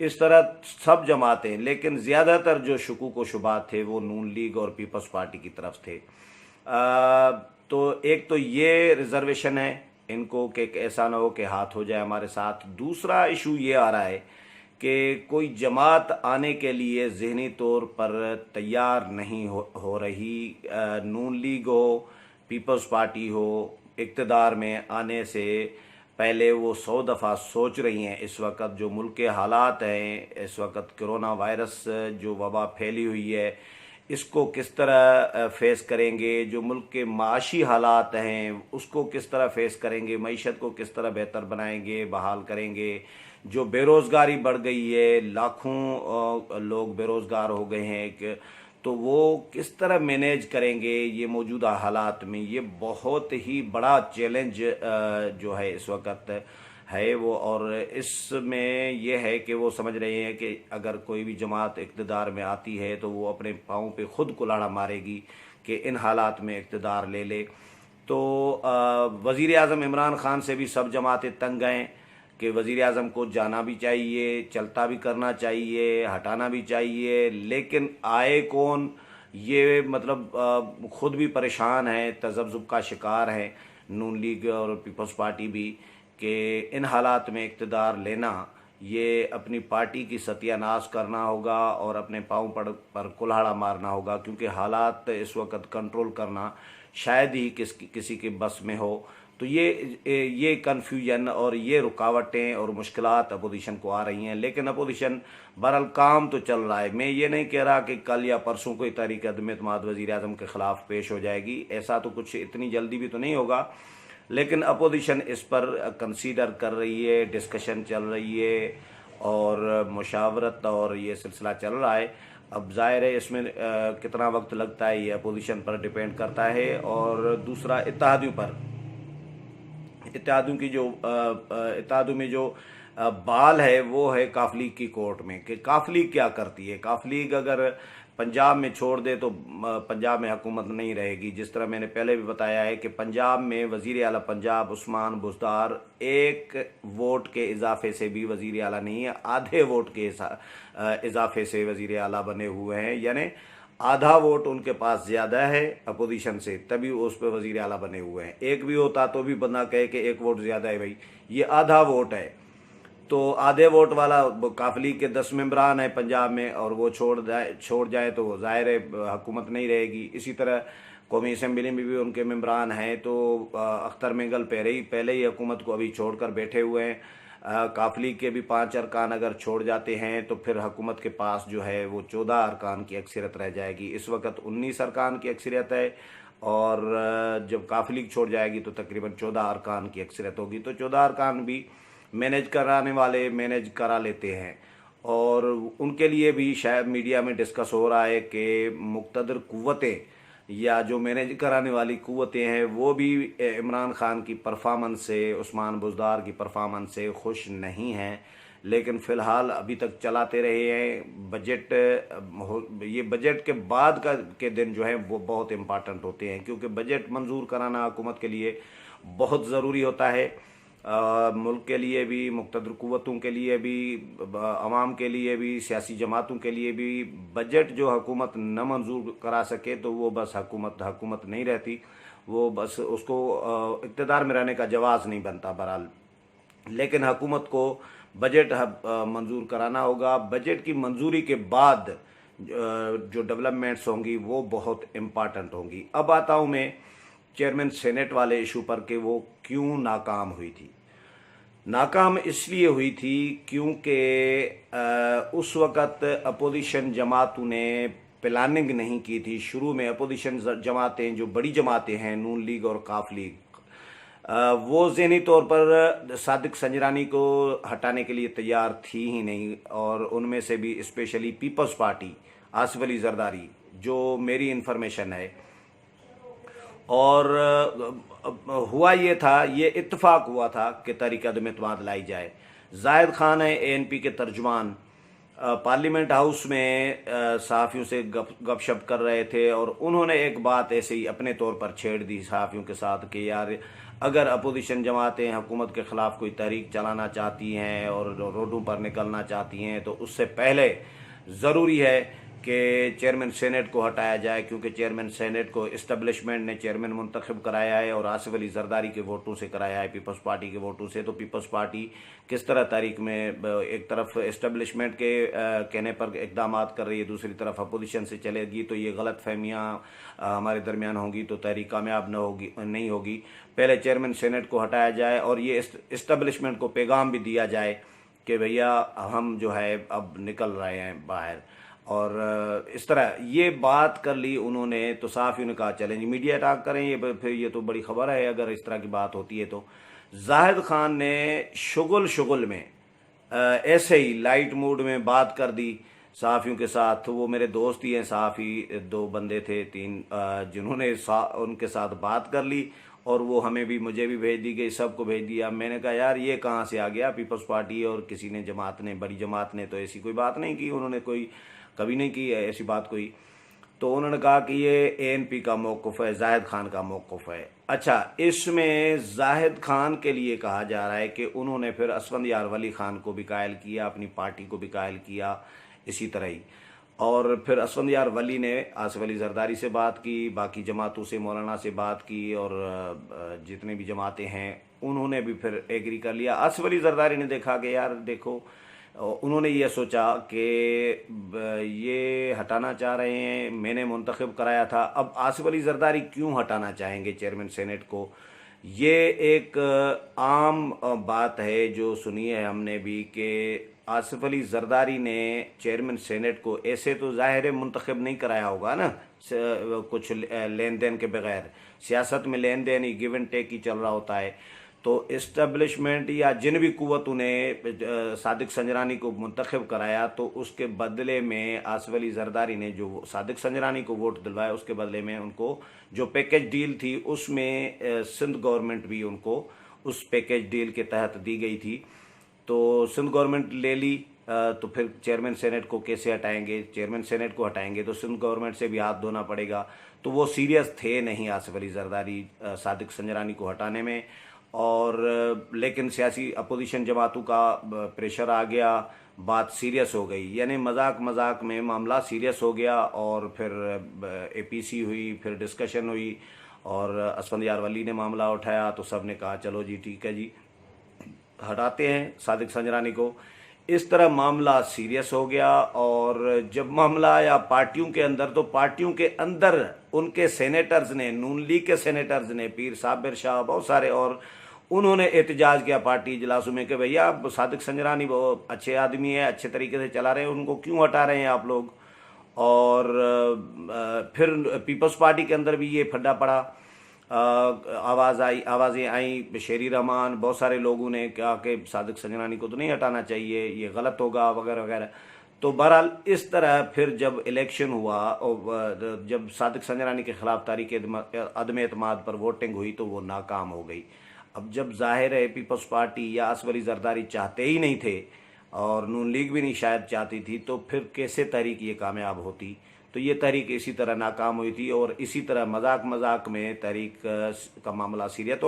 اس طرح سب جماعتیں، لیکن زیادہ تر جو شکوک و شبہات تھے وہ نون لیگ اور پیپلز پارٹی کی طرف تھے۔ تو ایک تو یہ ریزرویشن ہے ان کو کہ ایسا نہ ہو کہ ہاتھ ہو جائے ہمارے ساتھ۔ دوسرا ایشو یہ آ رہا ہے کہ کوئی جماعت آنے کے لیے ذہنی طور پر تیار نہیں ہو رہی۔ نون لیگ ہو، پیپلز پارٹی ہو، اقتدار میں آنے سے پہلے وہ 100 دفعہ سوچ رہی ہیں۔ اس وقت جو ملک کے حالات ہیں، اس وقت کرونا وائرس جو وبا پھیلی ہوئی ہے، اس کو کس طرح فیس کریں گے، جو ملک کے معاشی حالات ہیں اس کو کس طرح فیس کریں گے، معیشت کو کس طرح بہتر بنائیں گے، بحال کریں گے۔ جو بے روزگاری بڑھ گئی ہے، لاکھوں لوگ بے روزگار ہو گئے ہیں، تو وہ کس طرح مینیج کریں گے یہ موجودہ حالات میں۔ یہ بہت ہی بڑا چیلنج جو ہے اس وقت ہے وہ، اور اس میں یہ ہے کہ وہ سمجھ رہے ہیں کہ اگر کوئی بھی جماعت اقتدار میں آتی ہے تو وہ اپنے پاؤں پہ خود کلاڑا مارے گی کہ ان حالات میں اقتدار لے لے۔ تو وزیر اعظم عمران خان سے بھی سب جماعتیں تنگ ہیں کہ وزیر اعظم کو جانا بھی چاہیے، چلتا بھی کرنا چاہیے، ہٹانا بھی چاہیے، لیکن آئے کون، یہ مطلب خود بھی پریشان ہیں، تذبذب کا شکار ہیں نون لیگ اور پیپلز پارٹی بھی، کہ ان حالات میں اقتدار لینا یہ اپنی پارٹی کی ستیہ ناش کرنا ہوگا اور اپنے پاؤں پر کلہاڑا مارنا ہوگا، کیونکہ حالات اس وقت کنٹرول کرنا شاید ہی کسی کے بس میں ہو۔ تو یہ کنفیوژن اور یہ رکاوٹیں اور مشکلات اپوزیشن کو آ رہی ہیں، لیکن اپوزیشن بہرحال کام تو چل رہا ہے۔ میں یہ نہیں کہہ رہا کہ کل یا پرسوں کوئی تحریک عدم اعتماد وزیر اعظم کے خلاف پیش ہو جائے گی، ایسا تو کچھ اتنی جلدی بھی تو نہیں ہوگا، لیکن اپوزیشن اس پر کنسیڈر کر رہی ہے، ڈسکشن چل رہی ہے اور مشاورت اور یہ سلسلہ چل رہا ہے۔ اب ظاہر ہے اس میں کتنا وقت لگتا ہے یہ اپوزیشن پر ڈیپینڈ کرتا ہے، اور دوسرا اتحادیوں پر، اتحادیوں میں جو بال ہے وہ ہے کاف لیگ کی کورٹ میں، کہ کاف لیگ کیا کرتی ہے۔ کاف لیگ اگر پنجاب میں چھوڑ دے تو پنجاب میں حکومت نہیں رہے گی۔ جس طرح میں نے پہلے بھی بتایا ہے کہ پنجاب میں وزیر اعلیٰ پنجاب عثمان بزدار ایک ووٹ کے اضافے سے بھی وزیر اعلیٰ نہیں ہے، آدھے ووٹ کے اضافے سے وزیر اعلیٰ بنے ہوئے ہیں، یعنی آدھا ووٹ ان کے پاس زیادہ ہے اپوزیشن سے، تبھی اس پہ وزیر اعلیٰ بنے ہوئے ہیں۔ ایک بھی ہوتا تو بھی بندہ کہے کہ ایک ووٹ زیادہ ہے، بھائی یہ آدھا ووٹ ہے۔ تو آدھے ووٹ والا کاف لیگ کے 10 ممبران ہیں پنجاب میں، اور وہ چھوڑ جائے تو ظاہر ہے حکومت نہیں رہے گی۔ اسی طرح قومی اسمبلی میں بھی ان کے ممبران ہیں، تو اختر مینگل پہلے ہی حکومت کو ابھی چھوڑ کر بیٹھے ہوئے ہیں۔ کاف لیگ کے بھی 5 ارکان اگر چھوڑ جاتے ہیں تو پھر حکومت کے پاس جو ہے وہ 14 ارکان کی اکثریت رہ جائے گی۔ اس وقت 19 ارکان کی اکثریت ہے، اور جب کاف لیگ چھوڑ جائے گی تو تقریباً 14 ارکان کی اکثریت ہوگی۔ تو 14 ارکان بھی مینیج کرانے والے مینیج کرا لیتے ہیں، اور ان کے لیے بھی شاید میڈیا میں ڈسکس ہو رہا ہے کہ مقتدر قوتیں یا جو مینیج کرانے والی قوتیں ہیں وہ بھی عمران خان کی پرفارمنس سے، عثمان بزدار کی پرفارمنس سے خوش نہیں ہیں، لیکن فی الحال ابھی تک چلاتے رہے ہیں۔ یہ بجٹ کے بعد کے دن جو ہیں وہ بہت امپارٹنٹ ہوتے ہیں، کیونکہ بجٹ منظور کرانا حکومت کے لیے بہت ضروری ہوتا ہے، ملک کے لیے بھی، مقتدر قوتوں کے لیے بھی، عوام کے لیے بھی، سیاسی جماعتوں کے لیے بھی۔ بجٹ جو حکومت نہ منظور کرا سکے تو وہ بس حکومت نہیں رہتی، وہ بس اس کو اقتدار میں رہنے کا جواز نہیں بنتا بہرحال۔ لیکن حکومت کو بجٹ منظور کرانا ہوگا۔ بجٹ کی منظوری کے بعد جو ڈیولپمنٹس ہوں گی وہ بہت امپارٹنٹ ہوں گی۔ اب آتا ہوں میں چیئرمین سینیٹ والے ایشو پر کہ وہ کیوں ناکام ہوئی تھی۔ ناکام اس لیے ہوئی تھی کیونکہ اس وقت اپوزیشن جماعتوں نے پلاننگ نہیں کی تھی۔ شروع میں اپوزیشن جماعتیں جو بڑی جماعتیں ہیں، نون لیگ اور کاف لیگ، وہ ذہنی طور پر صادق سنجرانی کو ہٹانے کے لیے تیار تھی ہی نہیں، اور ان میں سے بھی especially Peoples party, Asif Ali Zardari, جو میری انفارمیشن ہے۔ اور ہوا یہ تھا، یہ اتفاق ہوا تھا کہ تحریک عدم اعتماد لائی جائے۔ زاہد خان ہے اے این پی کے ترجمان، پارلیمنٹ ہاؤس میں صحافیوں سے گپ شپ کر رہے تھے، اور انہوں نے ایک بات ایسے ہی اپنے طور پر چھیڑ دی صحافیوں کے ساتھ کہ یار اگر اپوزیشن جماعتیں حکومت کے خلاف کوئی تحریک چلانا چاہتی ہیں اور روڈوں پر نکلنا چاہتی ہیں تو اس سے پہلے ضروری ہے کہ چیئرمین سینیٹ کو ہٹایا جائے، کیونکہ چیئرمین سینیٹ کو اسٹیبلشمنٹ نے چیئرمین منتخب کرایا ہے اور آصف علی زرداری کے ووٹوں سے کرایا ہے، پیپلز پارٹی کے ووٹوں سے۔ تو پیپلز پارٹی کس طرح تحریک میں ایک طرف اسٹیبلشمنٹ کے کہنے پر اقدامات کر رہی ہے، دوسری طرف اپوزیشن سے چلے گی، تو یہ غلط فہمیاں ہمارے درمیان ہوں گی تو تحریک کامیاب نہیں ہوگی۔ پہلے چیئرمین سینیٹ کو ہٹایا جائے اور یہ اسٹیبلشمنٹ کو پیغام بھی دیا جائے کہ بھیا ہم جو ہے اب نکل رہے ہیں باہر، اور اس طرح یہ بات کر لی انہوں نے۔ تو صحافیوں نے کہا چلیں جی میڈیا اٹیک کریں، یہ پھر یہ تو بڑی خبر ہے اگر اس طرح کی بات ہوتی ہے تو۔ زاہد خان نے شغل میں ایسے ہی لائٹ موڈ میں بات کر دی صحافیوں کے ساتھ۔ وہ میرے دوست ہی ہیں صحافی، 2 بندے تھے 3 جنہوں نے ان کے ساتھ بات کر لی، اور وہ ہمیں بھی، مجھے بھی بھیج دی گئی، سب کو بھیج دیا۔ میں نے کہا یار یہ کہاں سے آ گیا؟ پیپلز پارٹی اور کسی نے جماعت نے، بڑی جماعت نے تو ایسی کوئی بات نہیں کی، انہوں نے کبھی نہیں کی ایسی بات کوئی۔ تو انہوں نے کہا کہ یہ ANP کا موقف ہے، زاہد خان کا موقف ہے۔ اچھا، اس میں زاہد خان کے لیے کہا جا رہا ہے کہ انہوں نے پھر اسفندیار ولی خان کو بھی قائل کیا، اپنی پارٹی کو بھی قائل کیا، اسی طرح ہی۔ اور پھر اسفندیار ولی نے آصف علی زرداری سے بات کی، باقی جماعتوں سے، مولانا سے بات کی، اور جتنے بھی جماعتیں ہیں انہوں نے بھی پھر ایگری کر لیا۔ آصف علی زرداری نے دیکھا کہ یار دیکھو، انہوں نے یہ سوچا کہ یہ ہٹانا چاہ رہے ہیں، میں نے منتخب کرایا تھا، اب آصف علی زرداری کیوں ہٹانا چاہیں گے چیئرمین سینیٹ کو؟ یہ ایک عام بات ہے جو سنی ہے ہم نے بھی، کہ آصف علی زرداری نے چیئرمین سینیٹ کو ایسے تو ظاہر منتخب نہیں کرایا ہوگا نا، کچھ لین دین کے بغیر۔ سیاست میں لین دین ہی، گیو اینڈ ٹیک ہی چل رہا ہوتا ہے۔ تو اسٹیبلشمنٹ یا جن بھی قوتوں نے صادق سنجرانی کو منتخب کرایا، تو اس کے بدلے میں آصف علی زرداری نے جو صادق سنجرانی کو ووٹ دلوایا، اس کے بدلے میں ان کو جو پیکج ڈیل تھی اس میں سندھ گورنمنٹ بھی ان کو اس پیکج ڈیل کے تحت دی گئی تھی۔ تو سندھ گورنمنٹ لے لی، تو پھر چیئرمین سینیٹ کو کیسے ہٹائیں گے؟ چیئرمین سینیٹ کو ہٹائیں گے تو سندھ گورنمنٹ سے بھی ہاتھ دھونا پڑے گا۔ تو وہ سیریس تھے نہیں آصف علی زرداری صادق سنجرانی کو ہٹانے میں، اور لیکن سیاسی اپوزیشن جماعتوں کا پریشر آ گیا، بات سیریس ہو گئی، یعنی مذاق میں معاملہ سیریس ہو گیا، اور پھر APC ہوئی، پھر ڈسکشن ہوئی، اور اسفندیار ولی نے معاملہ اٹھایا، تو سب نے کہا چلو جی ٹھیک ہے جی ہٹاتے ہیں صادق سنجرانی کو۔ اس طرح معاملہ سیریس ہو گیا، اور جب معاملہ آیا پارٹیوں کے اندر، تو پارٹیوں کے اندر ان کے سینیٹرز نے، نون لیگ کے سینیٹرز نے، پیر صابر شاہ، بہت سارے، اور انہوں نے احتجاج کیا پارٹی اجلاسوں میں کہ بھیا صادق سنجرانی بہت اچھے آدمی ہیں، اچھے طریقے سے چلا رہے ہیں، ان کو کیوں ہٹا رہے ہیں آپ لوگ؟ اور پھر پیپلز پارٹی کے اندر بھی یہ پھڈا پڑا، آوازیں آئیں، شیری رحمان، بہت سارے لوگوں نے کہا کہ صادق سنجرانی کو تو نہیں ہٹانا چاہیے، یہ غلط ہوگا وغیرہ وغیرہ۔ تو بہرحال اس طرح پھر جب الیکشن ہوا، اور جب صادق سنجرانی کے خلاف تحریک عدم اعتماد پر ووٹنگ ہوئی تو وہ ناکام ہو گئی۔ اب جب ظاہر ہے پیپلز پارٹی یا آصف علی زرداری چاہتے ہی نہیں تھے، اور نون لیگ بھی نہیں شاید چاہتی تھی، تو پھر کیسے تحریک یہ کامیاب ہوتی؟ تو یہ تحریک اسی طرح ناکام ہوئی تھی، اور اسی طرح مذاق میں تحریک کا معاملہ سیریس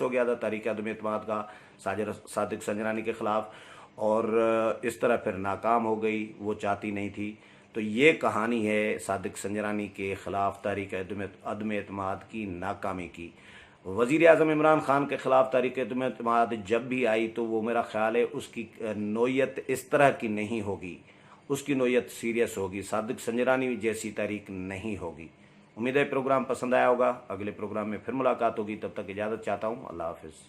ہو گیا تھا تحریک عدم اعتماد کا صادق سنجرانی کے خلاف، اور اس طرح پھر ناکام ہو گئی، وہ چاہتی نہیں تھی۔ تو یہ کہانی ہے صادق سنجرانی کے خلاف تحریک عدم اعتماد کی ناکامی کی۔ وزیر اعظم عمران خان کے خلاف تحریک عدم اعتماد جب بھی آئی تو وہ میرا خیال ہے اس کی نوعیت اس طرح کی نہیں ہوگی، اس کی نوعیت سیریس ہوگی، صادق سنجرانی جیسی تحریک نہیں ہوگی۔ امید ہے پروگرام پسند آیا ہوگا، اگلے پروگرام میں پھر ملاقات ہوگی، تب تک اجازت چاہتا ہوں، اللہ حافظ۔